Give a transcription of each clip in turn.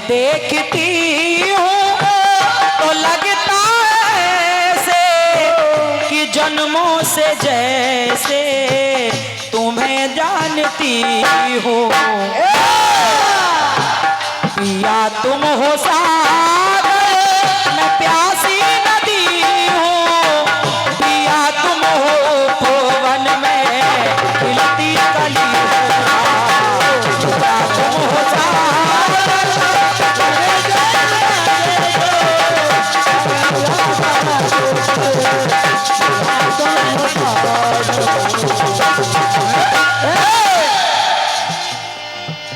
देखती हूँ तो लगता है ऐसे कि जन्मों से जैसे तुम्हें जानती हूँ। पिया तुम हो सागर मैं प्यासी नदी हूँ, पिया तुम हो भुवन में खिलती कली हूँ। पिया तुम हो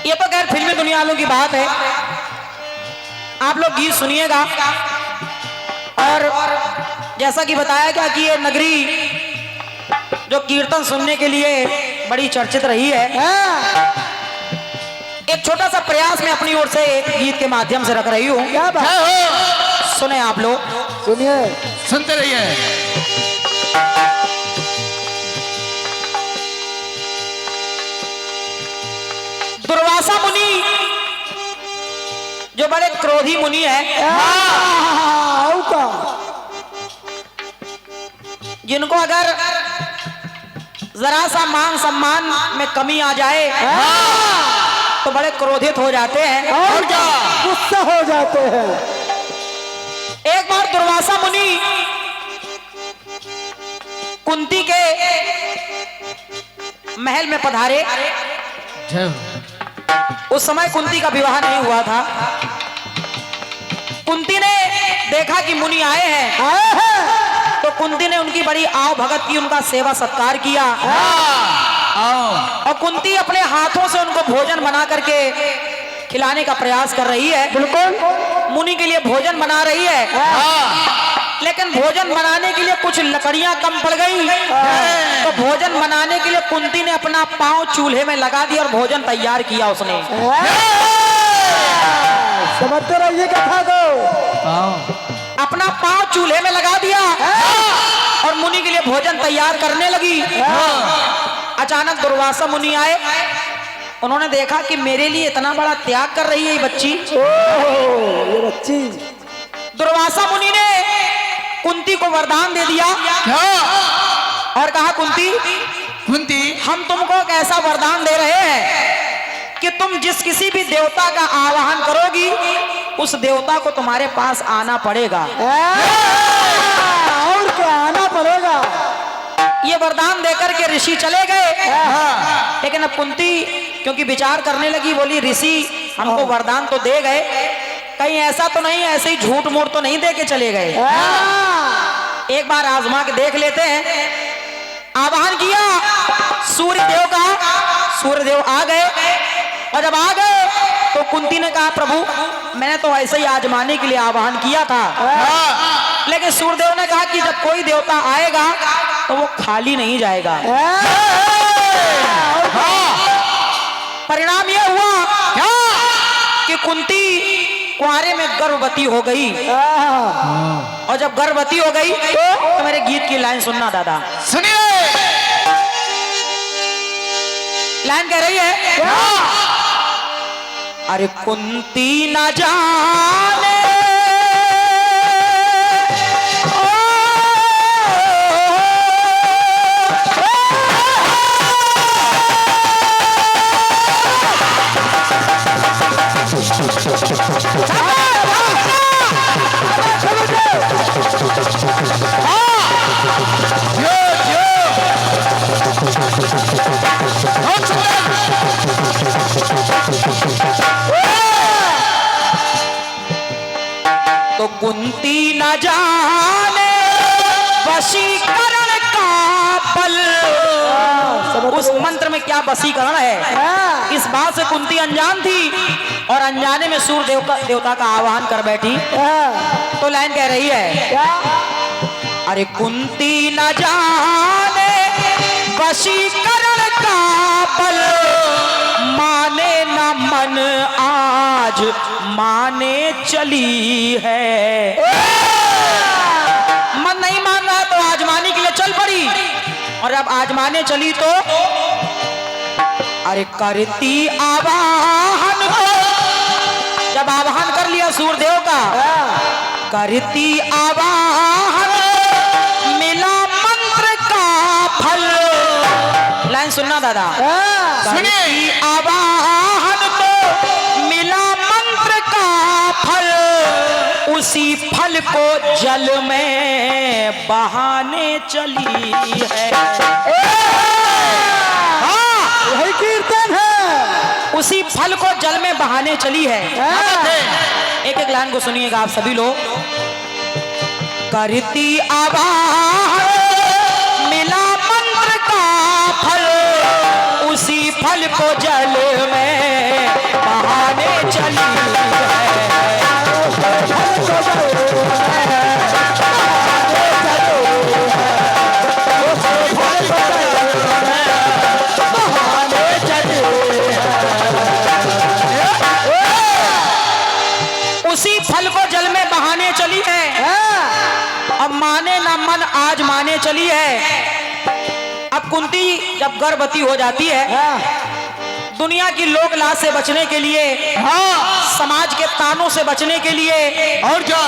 ये तो खैर फिल्मी दुनिया वालों की बात है। आप लोग गीत सुनिएगा। और जैसा कि बताया गया कि ये नगरी जो कीर्तन सुनने के लिए बड़ी चर्चित रही है, एक छोटा सा प्रयास मैं अपनी ओर से एक गीत के माध्यम से रख रही हूँ। क्या बात है? सुने आप लोग, सुनिए, सुनते रहिए। दुर्वासा मुनि जो बड़े क्रोधी मुनि है, जिनको अगर जरा सा मान सम्मान में कमी आ जाए तो बड़े क्रोधित हो जाते हैं और क्या गुस्सा हो जाते हैं। एक बार दुर्वासा मुनि कुंती के महल में पधारे। उस समय कुंती का विवाह नहीं हुआ था। कुंती ने देखा कि मुनि आए हैं, तो कुंती ने उनकी बड़ी आव भगत की, उनका सेवा सत्कार किया। और कुंती अपने हाथों से उनको भोजन बना करके खिलाने का प्रयास कर रही है। बिल्कुल मुनि के लिए भोजन बना रही है। लेकिन भोजन बनाने के लिए कुछ लकड़ियां कम पड़ गई, तो भोजन बनाने के लिए कुंती ने अपना पांव चूल्हे में लगा दिया और भोजन तैयार किया उसने। समझते रहिए कथा को। अपना पांव चूल्हे में लगा दिया और मुनि के लिए भोजन तैयार करने लगी। अचानक दुर्वासा मुनि आए। उन्होंने देखा कि मेरे लिए इतना बड़ा त्याग कर रही है ये बच्ची। ये बच्ची। दुर्वासा मुनि ने कुंती को वरदान दे दिया और कहा, कुंती हम तुमको एक ऐसा वरदान दे रहे हैं कि तुम जिस किसी भी देवता का आवाहन करोगी उस देवता को तुम्हारे पास आना पड़ेगा। और क्या आना पड़ेगा। ये वरदान देकर के ऋषि चले गए। लेकिन अब कुंती क्योंकि विचार करने लगी, बोली ऋषि हमको वरदान तो दे गए, कहीं ऐसा तो नहीं ऐसे ही झूठ मूठ तो नहीं दे के चले गए। एक बार आजमा के देख लेते हैं। आवाहन किया सूर्य देव का, सूर्य देव आ गए। और जब आ गए तो कुंती ने कहा, प्रभु मैंने तो ऐसे ही आजमाने के लिए आवाहन किया था। लेकिन सूर्यदेव ने कहा कि जब कोई देवता आएगा तो वो खाली नहीं जाएगा। परिणाम यह हुआ कि कुंती कुंवारे में गर्भवती हो गई। और जब गर्भवती हो गई तो मेरे गीत की लाइन सुनना दादा, सुनिए। लाइन कह रही है, अरे कुंती न जाने कौन सुन? तो कुंती न जाने वशीकरण का बल। उस मंत्र में क्या वशीकरण है, इस बात से कुंती अनजान थी और अनजाने में सूर्य देवता का आह्वान कर बैठी। तो लाइन कह रही है, अरे कुंती न जाने वशीकरण का बल, माने न मन आज माने चली है। मन नहीं मान रहा तो आजमाने के लिए चल पड़ी, और अब आजमाने चली तो अरे करती आवाहन को, जब आवाहन कर लिया सूर्यदेव का, करती आवाहन मिला मंत्र का फल। लाइन सुनना दादा, करती आवाहन को मिला मंत्र का फल, उसी फल को जल में बहाने चली है। यही कीर्तन है। उसी फल को जल में बहाने चली है। एक एक लाइन को सुनिएगा आप सभी लोग। करती आवाहन मिला मंत्र का फल, उसी फल को जल में बहाने चली है। उसी फल को जल में बहाने चली है। अब माने ना मन आज माने चली है। अब कुंती जब गर्भवती हो जाती है, दुनिया की लोक लाज से बचने के लिए, समाज के तानों से बचने के लिए, और क्या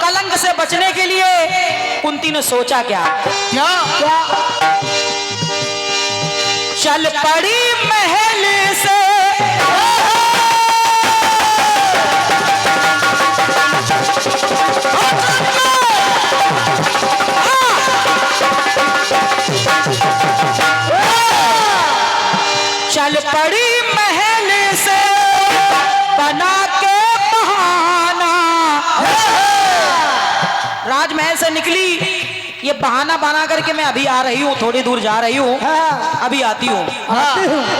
कलंक से बचने के लिए कुंती ने सोचा क्या, चल पड़ी महल से चल पड़ी महल से बना के बहाना। राजमहल से निकली, ये बहाना बना करके मैं अभी आ रही हूँ, थोड़ी दूर जा रही हूँ, अभी आती हूँ।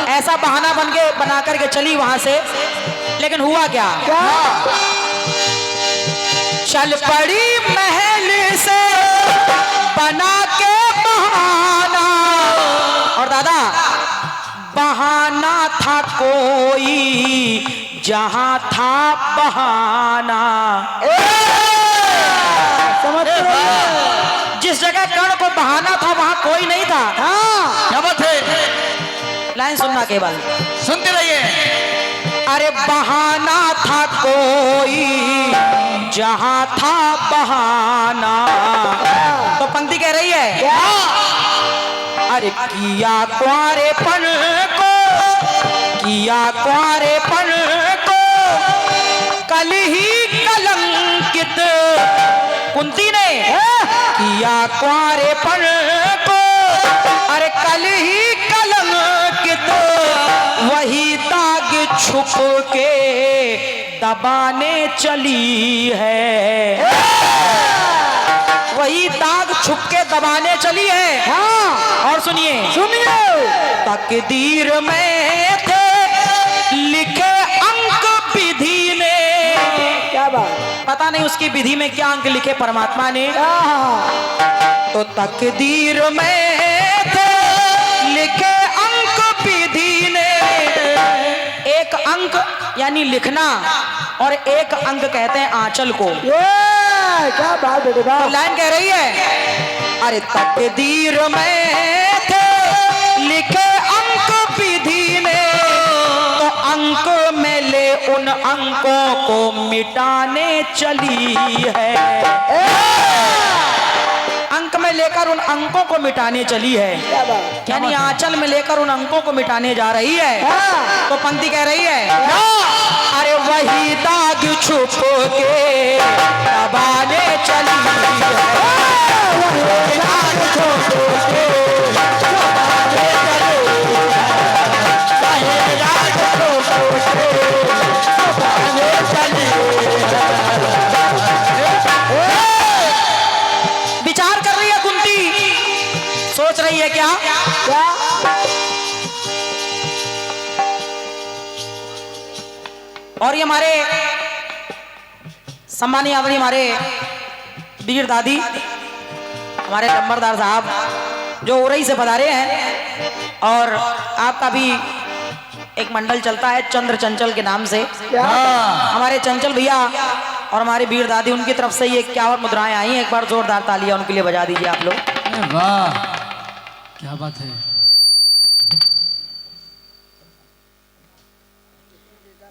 ऐसा बहाना बना करके चली वहां से, लेकिन हुआ क्या, चल पड़ी महल से बना के बहाना। और दादा बहाना था कोई जहां था बहाना। जिस जगह कर्ण को बहाना था वहां कोई नहीं था। क्या बात है? लाइन सुनना केवल, सुनते रहिए। अरे बहाना था कोई जहां था बहाना। तो पंक्ति कह रही है, अरे किया कुंवारेपन को, किया कुंवारेपन को कल ही कलंकित। कुंती ने किया कुंवारेपन को, अरे कल ही कलंकित। वही दाग छुप के दबाने चली है, वही दाग छुप के दबाने चली है। और सुनिए तकदीर में थे लिखे अंक विधि ने। क्या बात, पता नहीं उसकी विधि में क्या अंक लिखे परमात्मा ने। तो तकदीर में थे लिखे अंक विधि ने। एक अंक यानी लिखना, और एक अंक कहते हैं आंचल को। क्या बात बेटे बात। तो लाइन कह रही है, अरे तकदीर में थे लिखे अंक विधि ने, तो अंक में ले उन अंकों को मिटाने चली है। अंक में लेकर उन अंकों को मिटाने चली है, यानी आंचल में लेकर उन अंकों को मिटाने जा रही है। तो पंक्ति कह रही है, अरे वही दाग छुप के दबाने चली है। वही दाग छुप के दबाने चली रही है क्या? क्या? और ये हमारे सम्मानीय आदरणीय हमारे वीर दादी, हमारे नंबरदार साहब जो उरई से पधारे हैं, और आपका भी एक मंडल चलता है चंद्र चंचल के नाम से। क्या? हमारे चंचल भैया और हमारी वीर दादी, उनकी तरफ से ये 51 मुद्राएं आई हैं। एक बार जोरदार तालियां उनके लिए बजा दीजिए आप लोग। अरे वाह, क्या बात है।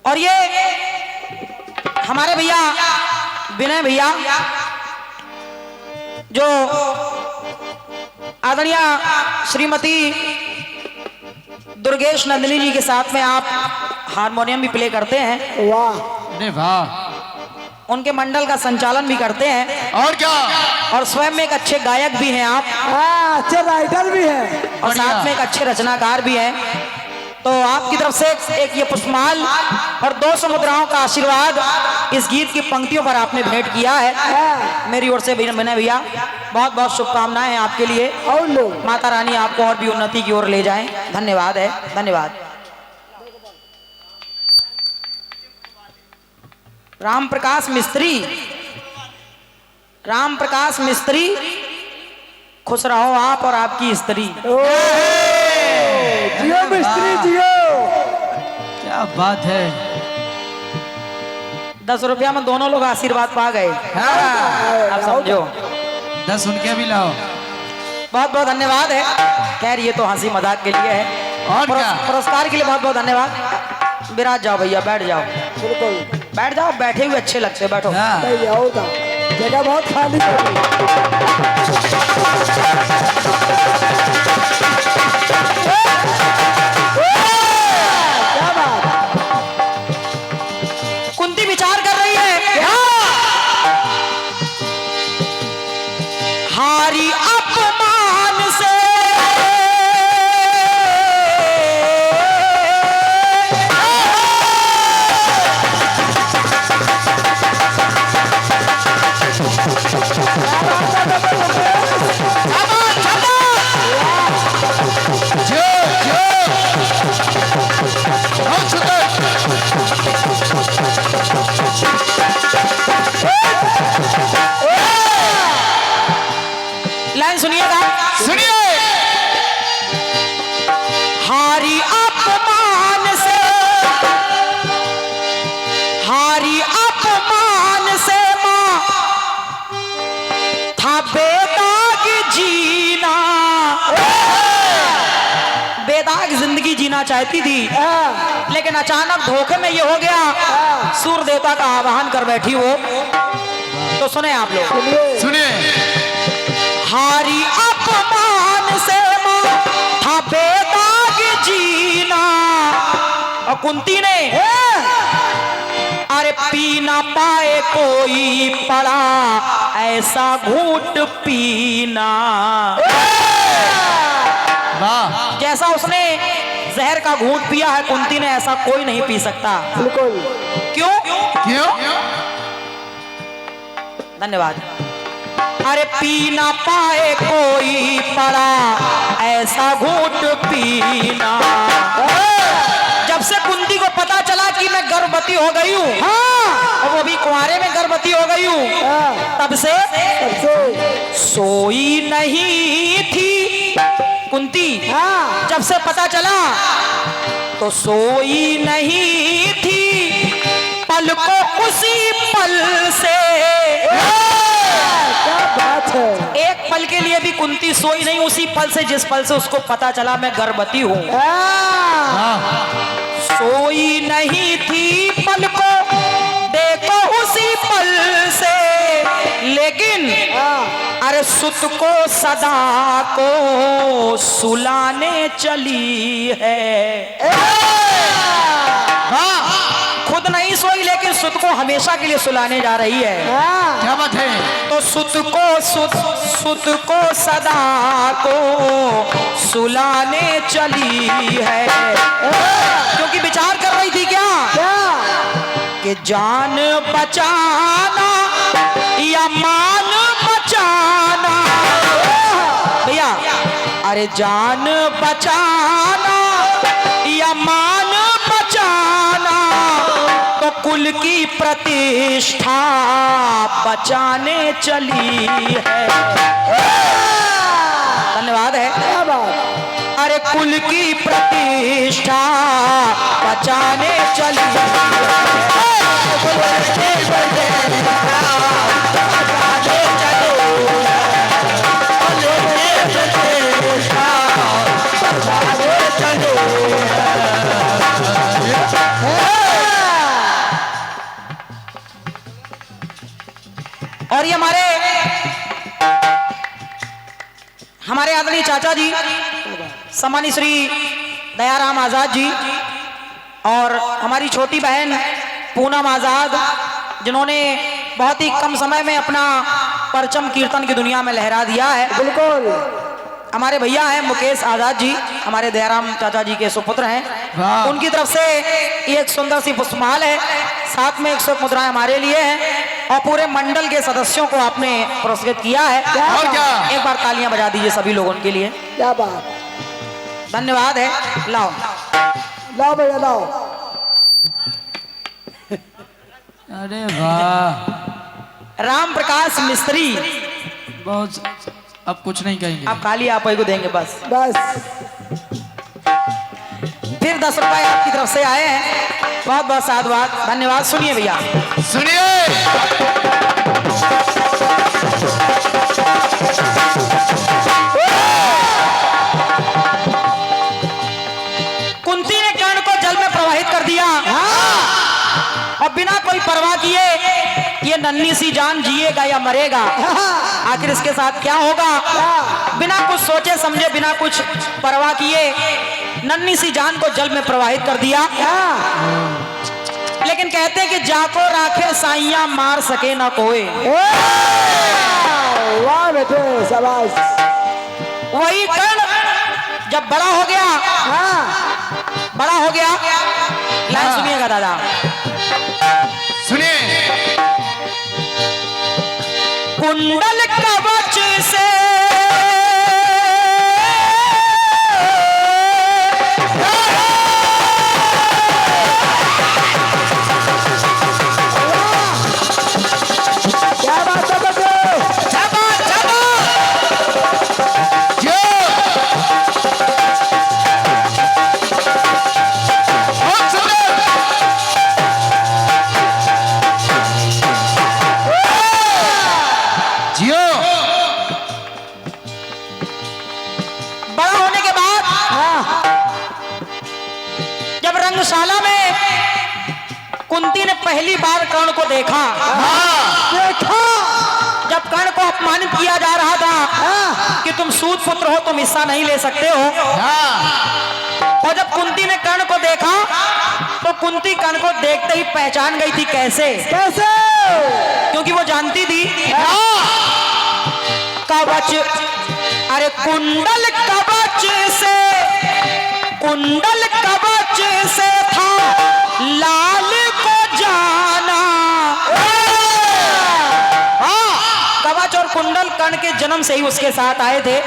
और ये हमारे भैया विनय भैया जो आदरणीय श्रीमती दुर्गेश नंदिनी जी के साथ में आप हारमोनियम भी प्ले करते हैं, वाह, अरे वाह, उनके मंडल का संचालन भी करते हैं, और क्या, और स्वयं में एक अच्छे गायक भी हैं आप, हाँ, अच्छे राइटर भी हैं, और साथ में एक अच्छे रचनाकार भी हैं। तो आपकी तरफ से एक ये पुष्पमाल और 200 मुद्राओं का आशीर्वाद इस गीत की पंक्तियों पर आपने भेंट किया है। मेरी ओर से विनय भैया बहुत बहुत शुभकामनाएं हैं आपके लिए। और लोग माता रानी आपको और भी उन्नति की ओर ले जाएं। धन्यवाद है, धन्यवाद। राम प्रकाश मिस्त्री, राम प्रकाश मिस्त्री, खुश रहो आप और आपकी स्त्री। जियो मिस्त्री जियो। क्या बात है। 10 रुपया में दोनों लोग आशीर्वाद पा गए। आप समझो, 10 उनके भी लाओ। बहुत बहुत धन्यवाद है। खैर ये तो हंसी मजाक के लिए है, और क्या? पुरस्कार के लिए बहुत बहुत धन्यवाद। विराज जाओ भैया, बैठ जाओ, बिल्कुल बैठ जाओ, बैठे हुए अच्छे लगते, बैठो। हाँ। नहीं आओ था, जगह बहुत खाली है। क्या बात? कुंती विचार कर रही है, हारी अपमान से जो, जो। बहुत सुंदर। लाइन सुनिएगा, सुनिए। हारी अपमान से, हारी अपमान से मां था बेदाग जीना, बेदाग जिंदगी जीना चाहती थी, लेकिन अचानक धोखे में ये हो गया, सूर्य देवता का आवाहन कर बैठी वो। तो सुने आप लोग, सुनिए। हारी अपमान से मां था बेदाग जीना, और कुंती ने अरे पी ना पाए कोई पड़ा ऐसा घूंट पीना। वाह, जैसा उसने जहर का घूंट पिया है कुंती ने, ऐसा कोई नहीं पी सकता। बिल्कुल। क्यों? क्यों? धन्यवाद। अरे पी ना पाए कोई पड़ा ऐसा घूंट पीना। जब से कुंती को पता चला कि मैं गर्भवती हो गई हूँ, और वो भी कुंवारे में गर्भवती हो गई हूँ, तब से सोई नहीं थी कुंती। जब से पता चला तो सोई नहीं थी, पल को उसी पल से, क्या बात है। एक पल के लिए भी कुंती सोई नहीं, उसी पल से जिस पल से उसको पता चला मैं गर्भवती हूँ। सोई नहीं थी पल को, देखो उसी पल से, लेकिन अरे सुत को सदा को सुलाने चली है। खुद नहीं सोई लेकिन सुत को हमेशा के लिए सुलाने जा रही है। क्या बात है। तो सुत को सदा को सुलाने चली है, क्योंकि विचार कर रही थी क्या कि जान बचाना या मान बचाना। भैया अरे जान बचाना या मान बचाना तो कुल की प्रतिष्ठा बचाने चली है। धन्यवाद है। क्या बात। अरे कुल की प्रतिष्ठा बचाने चली और ये हमारे आदरणीय चाचा जी सम्मानित श्री दयाराम आजाद जी और हमारी छोटी बहन पूनम आजाद, जिन्होंने बहुत ही कम समय में अपना परचम कीर्तन की दुनिया में लहरा दिया है। बिल्कुल। हमारे भैया हैं मुकेश आजाद जी, हमारे दयाराम चाचा जी के सुपुत्र हैं। वाह। उनकी तरफ से ये एक सुंदर सी पुष्पमाल है, साथ में 100 मुद्राएं हमारे लिए हैं और पूरे मंडल के सदस्यों को आपने पुरस्कृत किया है। और क्या? एक बार तालियां बजा दीजिए सभी लोगों के लिए। क्या बात। धन्यवाद है। लाओ लाओ भैया लाओ। अरे वाह, राम प्रकाश मिस्त्री, बहुत। अब कुछ नहीं कहेंगे। आप खाली आप ही को देंगे बस। बस। फिर 10 रुपए आपकी तरफ से आए हैं, बहुत बहुत साधुवाद, धन्यवाद। सुनिए भैया, सुनिए। कुंती ने कर्ण को जल में प्रवाहित कर दिया और बिना कोई परवाह किए ये नन्ही सी जान जिएगा या मरेगा, आखिर इसके साथ क्या होगा, बिना कुछ सोचे समझे, बिना कुछ परवाह किए नन्ही सी जान को जल में प्रवाहित कर दिया। लेकिन कहते हैं कि जाको राखे साइया मार सके ना कोई। वाह बेटे शाबाश। वही कर्ण जब बड़ा हो गया, बड़ा हो गया, लाइन सुनिएगा दादा, सुनिए। कुंडल कवच से क्या बात है बेटे। जो बहुत सुंदर। जियो। बड़ा होने के बाद जब रंगशाला में कुंती ने पहली बार कर्ण को देखा, जब कर्ण को अपमानित किया जा रहा था कि तुम सूत पुत्र हो, तुम हिस्सा नहीं ले सकते हो, और जब कुंती ने कर्ण को देखा तो कुंती कर्ण को देखते ही पहचान गई थी। कैसे? कैसे? क्योंकि वो जानती थी कवच, अरे कुंडल कवच से, कुंडल कवच से था लाल को जाना। कवच और कुंडल कर्ण के जन्म से ही उसके साथ आए थे।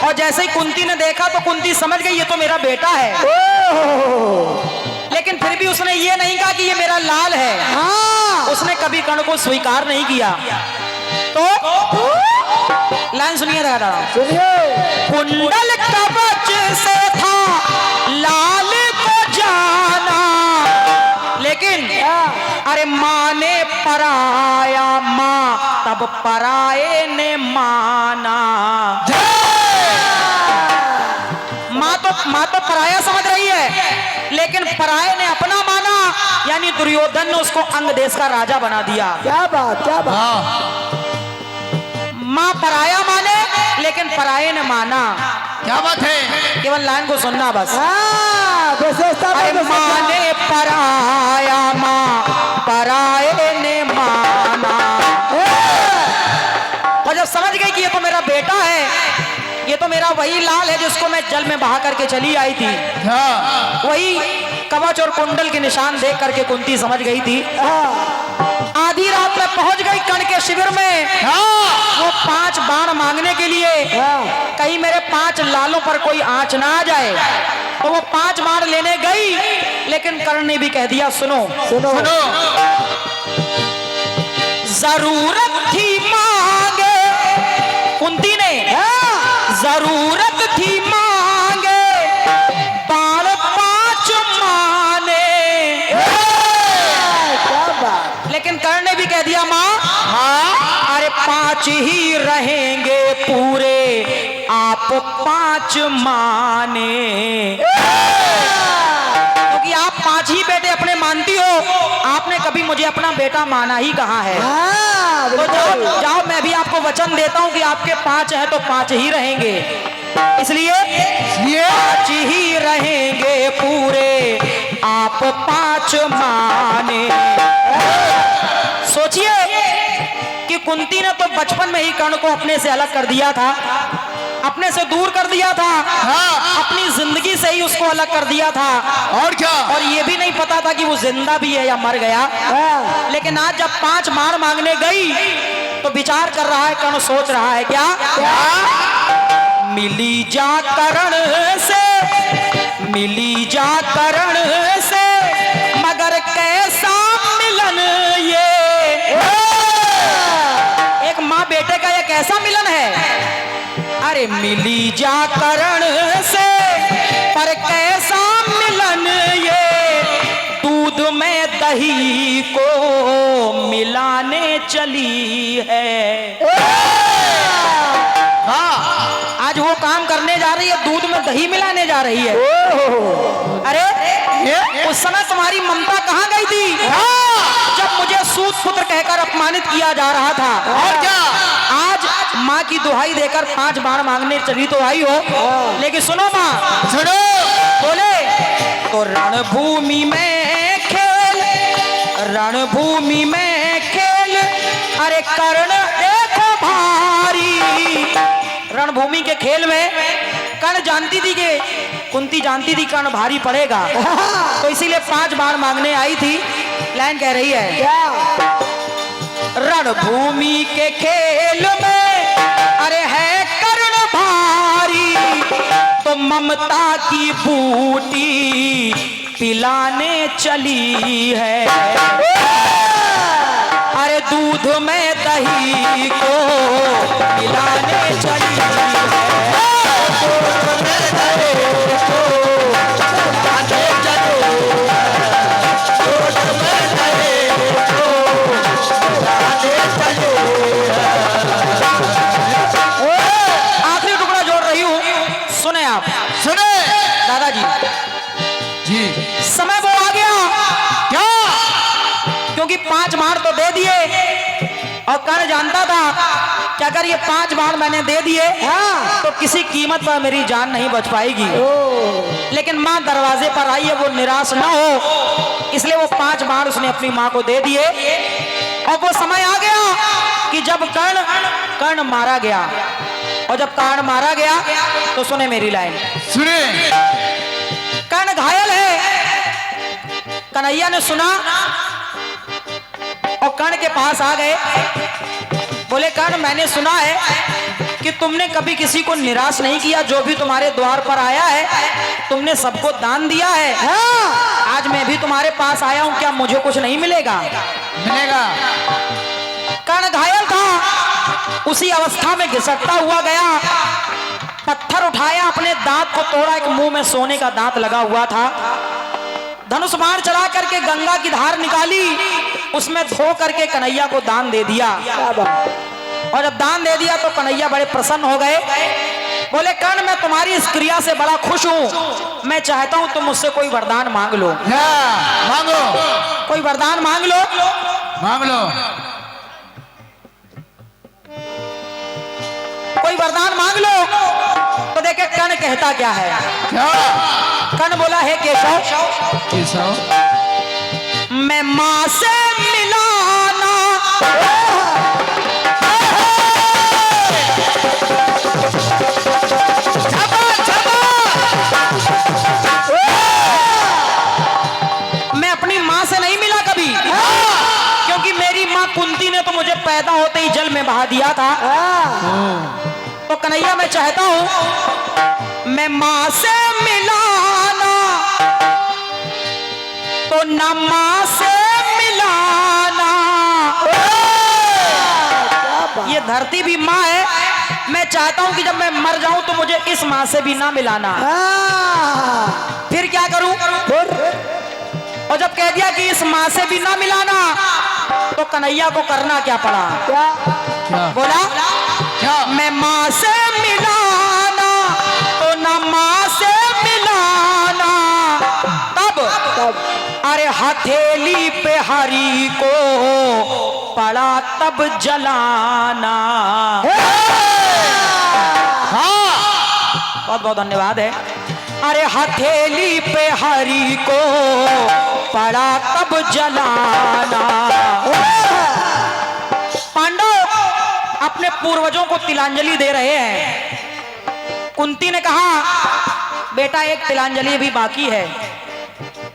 और जैसे ही कुंती ने देखा तो कुंती समझ गई ये तो मेरा बेटा है, लेकिन फिर भी उसने ये नहीं कहा कि ये मेरा लाल है। उसने कभी कर्ण को स्वीकार नहीं किया। तो लाइन सुनिए दादा, सुनिए। कुंडल कवच से था लाल को जाना, लेकिन अरे माँ ने पराया, माँ तब पराये ने माना। माँ तो पराया समझ रही है, लेकिन पराये ने अपना माना, यानी दुर्योधन ने उसको अंग देश का राजा बना दिया। क्या बात, क्या बात। माँ पराया माने, लेकिन पराये ने माना। क्या बात है। केवल लाइन को सुनना बस। विशेषता। अरे माँ ने पराया, माँ पराये ने माना। और जब समझ गई कि ये तो मेरा बेटा है, ये तो मेरा वही लाल है जिसको मैं जल में बहा करके चली आई थी, वही कवच और कुंडल के निशान देख करके कुंती समझ गई थी आधी रात में पहुंच गई कर्ण के शिविर में। हाँ। वो 5 बाण मांगने के लिए, हाँ। कहीं मेरे 5 लालों पर कोई आंच ना आ जाए, तो वो 5 बाण लेने गई। लेकिन कर्ण ने भी कह दिया, सुनो सुनो सुनो। जरूरत थी मांगे, कुंती ने जरूरत थी मांगे, बाण 5 माने। क्या बात। लेकिन कर्ण ने भी कह दिया, माँ हाँ। अरे 5 ही रहेंगे पूरे, आप 5 माने। क्योंकि आप 5 ही बेटे अपने मानती हो, आपने कभी मुझे अपना बेटा माना ही कहाँ है। हाँ, तो बिल्कुल। जाओ मैं भी आपको वचन देता हूँ कि आपके 5 हैं तो 5 ही रहेंगे। इसलिए ये 5 ही रहेंगे पूरे, आप 5 माने। सोचिए कि कुंती ने तो बचपन में ही कर्ण को अपने से अलग कर दिया था, अपने से दूर कर दिया था, हाँ। अपनी जिंदगी से ही उसको अलग कर दिया था, और क्या। और ये भी नहीं पता था कि वो जिंदा भी है या मर गया। हाँ। लेकिन आज जब 5 बाण मांगने गई तो विचार कर रहा है, कर्ण सोच रहा है क्या, मिली जा कर्ण से, मिली जा कर्ण से, मगर कैसा मिलन ये। एक माँ बेटे का ये कैसा मिलन है। अरे मिली जा कर्ण से, पर कैसा मिलन ये, दूध में दही को मिलाने चली है। हाँ, आज वो काम करने जा रही है, दूध में दही मिलाने जा रही है। अरे उस समय तुम्हारी ममता कहाँ गई थी, जब मुझे सूत पुत्र कहकर अपमानित किया जा रहा था। और क्या। आज माँ की दुहाई देकर 5 बाण मांगने चली तो आई हो, लेकिन सुनो माँ, सुनो। बोले तो रणभूमि में खेल, रणभूमि में खेल, अरे कर्ण देखो भारी। रणभूमि के खेल में कर्ण जानती थी कि कुंती जानती थी कर्ण भारी पड़ेगा, तो इसीलिए 5 बाण मांगने आई थी। लाइन कह रही है, क्या। रणभूमि के खेल में अरे है कर्ण भारी, तो ममता की बूटी पिलाने चली है। अरे दूध में दही को मिलाने चली है। दूध में दही को मिलाने चली है। दूध में दही को मिलाने चली है। आखिरी टुकड़ा जोड़ रही हूँ, सुने आप। सुने दादाजी जी। समय वो आ गया क्या। क्योंकि 5 बाण तो दे दिए, और कर्ण जानता था कि अगर ये 5 बाण मैंने दे दिए तो किसी कीमत पर मेरी जान नहीं बच पाएगी। लेकिन माँ दरवाजे पर आई है, वो निराश ना हो, इसलिए वो 5 बाण उसने अपनी माँ को दे दिए। और वो समय आ गया कि जब कर्ण मारा गया, और जब कर्ण मारा गया तो सुने मेरी लाइन, सुने। कर्ण घायल है। कन्हैया ने सुना और कर्ण के पास आ गए, बोले कर्ण मैंने सुना है कि तुमने कभी किसी को निराश नहीं किया, जो भी तुम्हारे द्वार पर आया है तुमने सबको दान दिया है। आज मैं भी तुम्हारे पास आया हूं, क्या मुझे कुछ नहीं मिलेगा? मिलेगा। कर्ण घायल था, उसी अवस्था में घिसटता हुआ गया, पत्थर उठाया, अपने दांत को तोड़ा, एक मुंह में सोने का दांत लगा हुआ था, धनुष बाण चला करके गंगा की धार निकाली, उसमें धो करके कन्हैया को दान दे दिया। और जब दान दे दिया तो कन्हैया बड़े प्रसन्न हो गए, बोले कर्ण मैं तुम्हारी इस क्रिया से बड़ा खुश हूं, मैं चाहता हूं तुम मुझसे कोई वरदान मांग लो। मांगो। कोई वरदान मांग लो। मांग लो। कोई वरदान मांग लो। तो देखे कर्ण कहता क्या है। क्या। कर्ण बोला है केशव, केशव मैं मां से मिलाना, मैं अपनी मां से नहीं मिला कभी, क्योंकि मेरी बढ़ा दिया था। तो कन्हैया मैं चाहता हूं मैं माँ से मिलाना तो न माँ से मिलाना। ये धरती भी माँ है, मैं चाहता हूं कि जब मैं मर जाऊं तो मुझे इस माँ से भी ना मिलाना। फिर क्या करूं? और जब कह दिया कि इस माँ से भी ना मिलाना तो कन्हैया को करना क्या पड़ा? क्या? बोला क्या? मैं माँ से मिलाना तो ना माँ से मिलाना। तब अरे हथेली पे हरी को पड़ा तब जलाना। हाँ, बहुत बहुत धन्यवाद है। अरे हथेली पे हरी को पड़ा तब जलाना। पांडव अपने पूर्वजों को तिलांजलि दे रहे हैं। कुंती ने कहा बेटा एक तिलांजलि भी बाकी है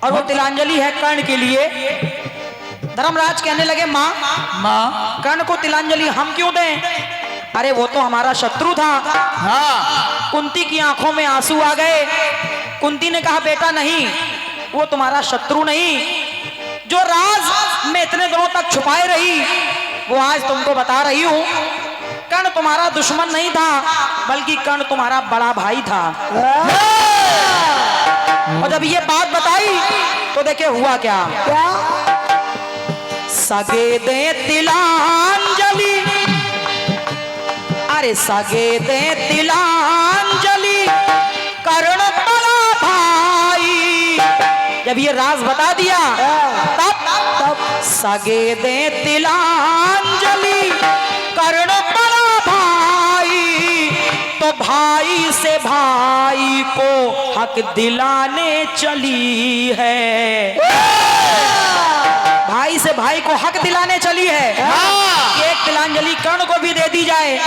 और वो तिलांजलि है कर्ण के लिए। धर्मराज कहने लगे माँ माँ कर्ण को तिलांजलि हम क्यों दें? अरे वो तो हमारा शत्रु था। हाँ कुंती की आंखों में आंसू आ गए। कुंती ने कहा बेटा नहीं, वो तुम्हारा शत्रु नहीं, जो राज में इतने दिनों तक छुपाए रही वो आज तुमको बता रही हूं। कर्ण तुम्हारा दुश्मन नहीं था बल्कि कर्ण तुम्हारा बड़ा भाई था। और जब ये बात बताई तो देखे हुआ क्या? सगे दे तिलांजलि, अरे सगे दे तिलांजलि कर्ण बड़ा भाई। जब ये राज बता दिया तब सगे दे तिलांजलि कर्ण बड़ा भाई। तो भाई से भाई को हक दिलाने चली है। भाई से भाई को हक दिलाने चली है। एक तिलांजलि कर्ण को भी दे दी जाए।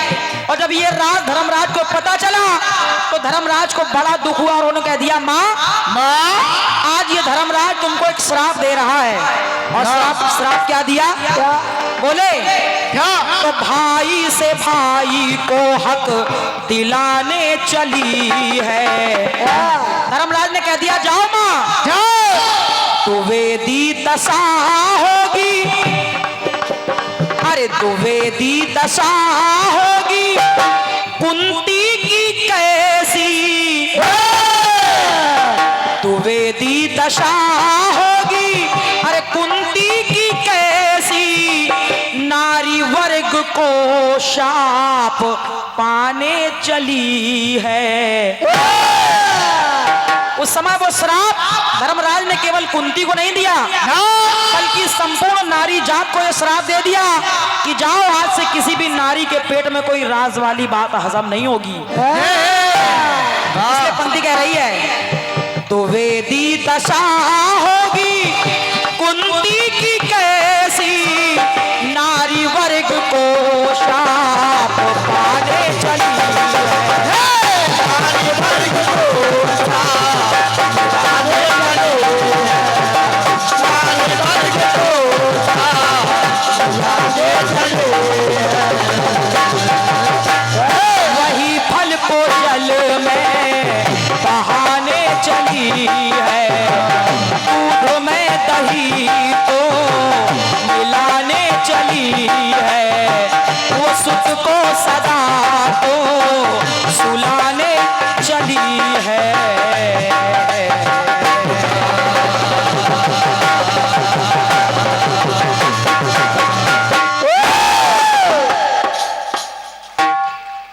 और जब ये राज धर्मराज को पता चला तो धर्मराज को बड़ा दुख हुआ और उन्होंने कह दिया माँ आज ये धर्मराज तुमको एक श्राप दे रहा है। और श्राप क्या दिया? बोले क्या? तो भाई से भाई को हक दिलाने चली है। धर्मराज ने कह दिया जाओ माँ जाओ, तो वेदी दशा होगी, अरे तो वेदी दशा होगी कुंती की कैसी। तो वेदी दशा होगी अरे कुंती की कैसी। नारी वर्ग को शाप पाने चली है। उस समय वो श्राप धर्मराज ने केवल कुंती को नहीं दिया बल्कि संपूर्ण नारी जात को यह श्राप दे दिया कि जाओ आज से किसी भी नारी के पेट में कोई राज वाली बात हजम नहीं होगी। इसलिए पंक्ति कह रही है तो वेदी दशा हो